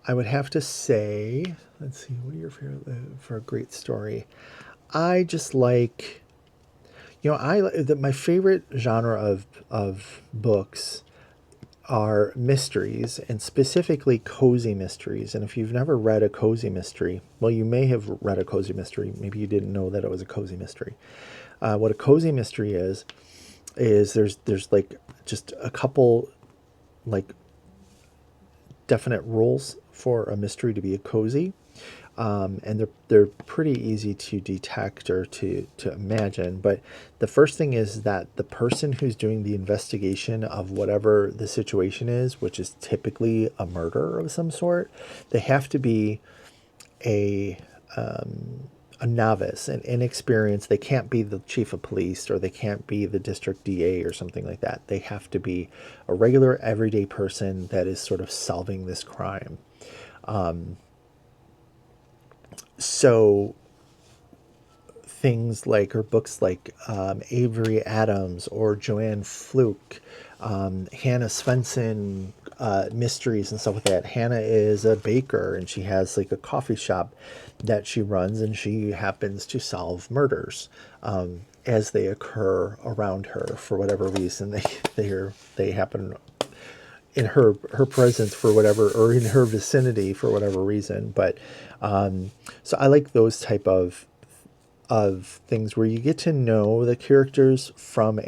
I would have to say, let's see, what are your favorite for a great story? I just like, my favorite genre of books are mysteries, and specifically cozy mysteries. And if you've never read a cozy mystery, well, you may have read a cozy mystery. Maybe you didn't know that it was a cozy mystery. What a cozy mystery is there's like just a couple like definite rules for a mystery to be a cozy. And they're pretty easy to detect or to imagine. But the first thing is that the person who's doing the investigation of whatever the situation is, which is typically a murder of some sort, they have to be a novice and inexperienced. They can't be the chief of police, or they can't be the district DA or something like that. They have to be a regular everyday person that is sort of solving this crime. So things like, or books like Avery Adams or Joanne Fluke, Hannah Svensson, mysteries and stuff like that. Hannah is a baker, and she has like a coffee shop that she runs, and she happens to solve murders as they occur around her for whatever reason. They happen in her presence for whatever, or in her vicinity for whatever reason. But so I like those type of things where you get to know the characters from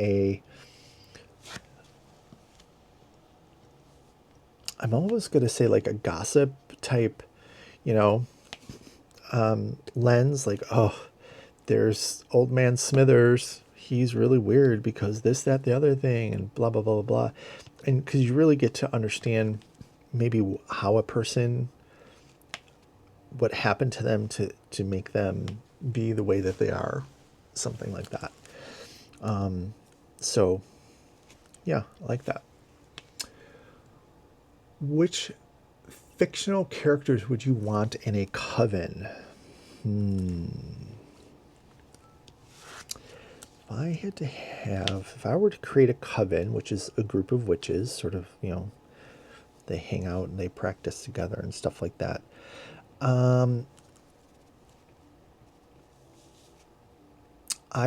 I'm almost going to say like a gossip type, you know, lens. Like, oh, there's old man Smithers. He's really weird because this, that, the other thing, and blah, blah, blah, blah, blah. And because you really get to understand maybe how a person, what happened to them to make them be the way that they are, something like that. So yeah, I like that. Which fictional characters would you want in a coven? If I were to create a coven, which is a group of witches, sort of, they hang out and they practice together and stuff like that. I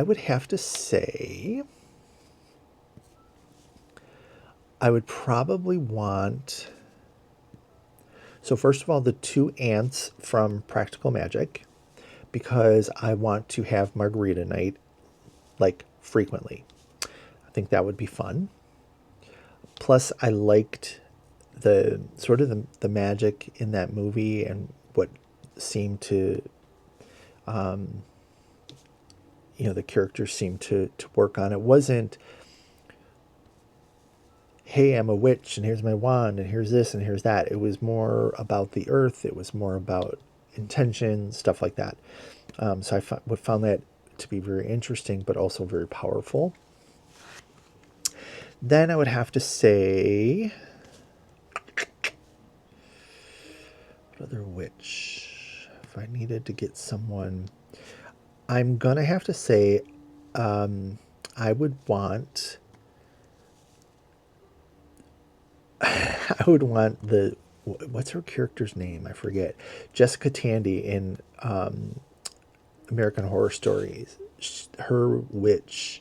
would have to say I would probably want. So first of all, the two ants from Practical Magic, because I want to have margarita night like frequently. I think that would be fun. Plus, I liked the sort of the magic in that movie, and what seemed to, the characters seemed to work on. It wasn't, hey, I'm a witch and here's my wand and here's this and here's that. It was more about the earth. It was more about intention, stuff like that. So I found that to be very interesting, but also very powerful. Then I would have to say, what other witch? If I needed to get someone, I'm going to have to say I would want what's her character's name? I forget. Jessica Tandy in American Horror Stories. Her witch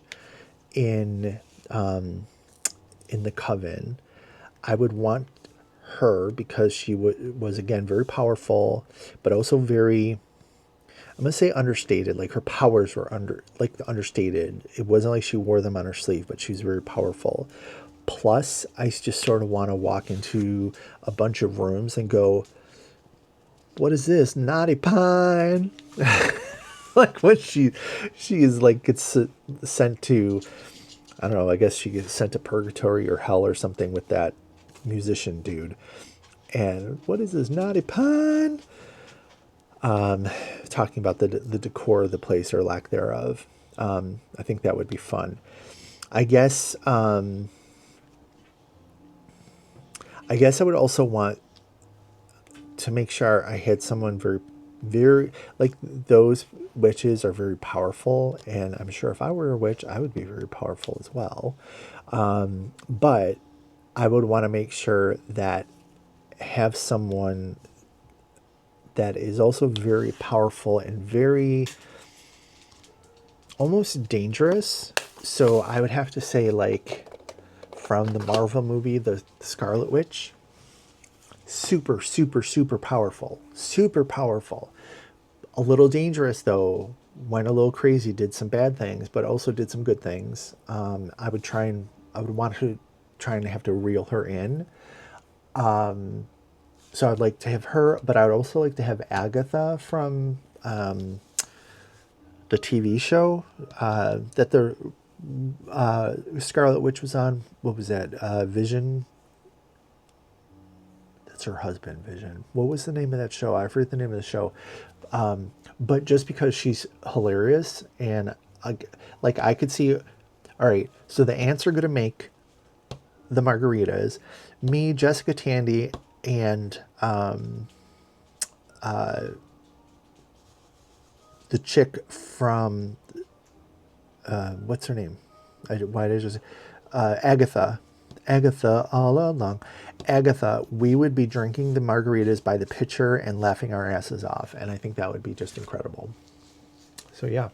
in the Coven. I would want her because she was again very powerful, but also very. I'm gonna say understated. Like her powers were understated. It wasn't like she wore them on her sleeve, but she was very powerful. Plus, I just sort of want to walk into a bunch of rooms and go, "What is this? Naughty Pine?" Like when she is like gets sent to, I don't know. I guess she gets sent to purgatory or hell or something with that musician dude. And what is this, Naughty Pine? Talking about the decor of the place or lack thereof. I think that would be fun. I guess I would also want to make sure I had someone very, very, like, those witches are very powerful, and I'm sure if I were a witch, I would be very powerful as well. But I would want to make sure that have someone that is also very powerful and very almost dangerous. So I would have to say, like, from the Marvel movie, the Scarlet Witch, super, super, super powerful. Super powerful. A little dangerous, though. Went a little crazy, did some bad things, but also did some good things. I would want to try and have to reel her in. So I'd like to have her, but I would also like to have Agatha from the TV show that the Scarlet Witch was on. What was that? Vision. That's her husband, Vision. What was the name of that show? I forget the name of the show. But just because she's hilarious and I could see, all right, so the ants are going to make the margaritas. Me, Jessica Tandy, and the chick from what's her name? Why did I just Agatha? Agatha all along. Agatha, we would be drinking the margaritas by the pitcher and laughing our asses off, and I think that would be just incredible. So yeah.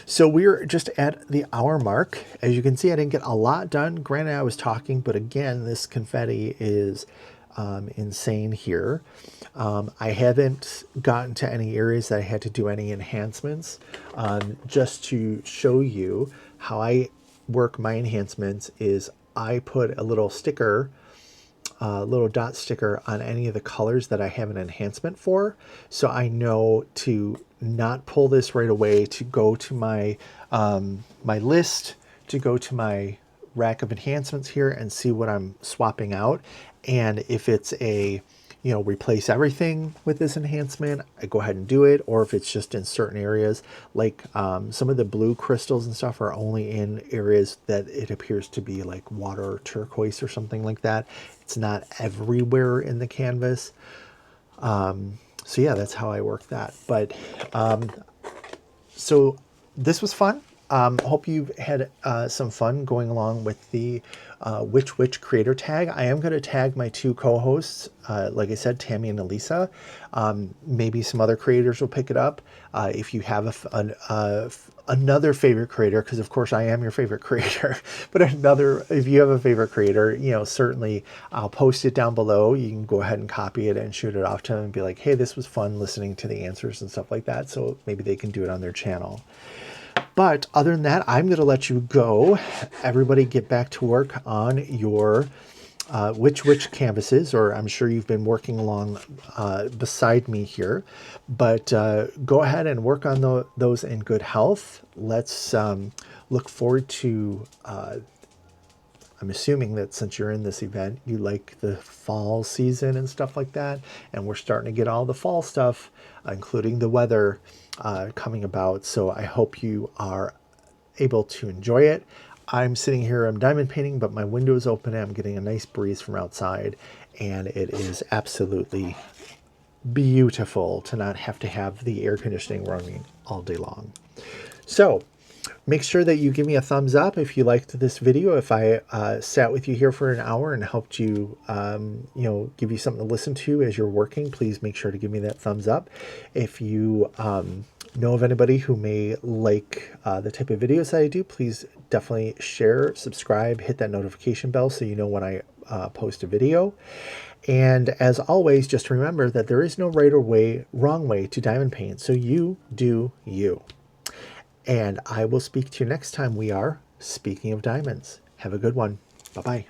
So we're just at the hour mark. As you can see, I didn't get a lot done. Granted, I was talking, but again, this confetti is insane here. I haven't gotten to any areas that I had to do any enhancements. Just to show you how I work my enhancements is I put a little sticker, little dot sticker on any of the colors that I have an enhancement for. So I know to not pull this right away, to go to my, my list, to go to my rack of enhancements here and see what I'm swapping out. And if it's a, replace everything with this enhancement, I go ahead and do it. Or if it's just in certain areas, like some of the blue crystals and stuff are only in areas that it appears to be like water or turquoise or something like that. It's not everywhere in the canvas. So yeah, that's how I work that. But so this was fun. Hope you've had some fun going along with the Witch creator tag. I am going to tag my two co-hosts, like I said, Tammy and Elisa. Maybe some other creators will pick it up. If you have another favorite creator, because of course I am your favorite creator, but if you have a favorite creator, certainly I'll post it down below. You can go ahead and copy it and shoot it off to them and be like, hey, this was fun listening to the answers and stuff like that. So maybe they can do it on their channel. But other than that, I'm going to let you go. Everybody get back to work on your Witch canvases, or I'm sure you've been working along beside me here. But go ahead and work on those in good health. Let's look forward to, I'm assuming that since you're in this event, you like the fall season and stuff like that. And we're starting to get all the fall stuff, including the weather coming about. So I hope you are able to enjoy it. I'm sitting here, I'm diamond painting, but my window is open and I'm getting a nice breeze from outside. And it is absolutely beautiful to not have to have the air conditioning running all day long. So make sure that you give me a thumbs up if you liked this video. If I sat with you here for an hour and helped you, give you something to listen to as you're working, please make sure to give me that thumbs up. If you know of anybody who may like the type of videos that I do, please definitely share, subscribe, hit that notification bell so you know when I post a video. And as always, just remember that there is no right or wrong way to diamond paint. So you do you. And I will speak to you next time we are speaking of diamonds. Have a good one. Bye-bye.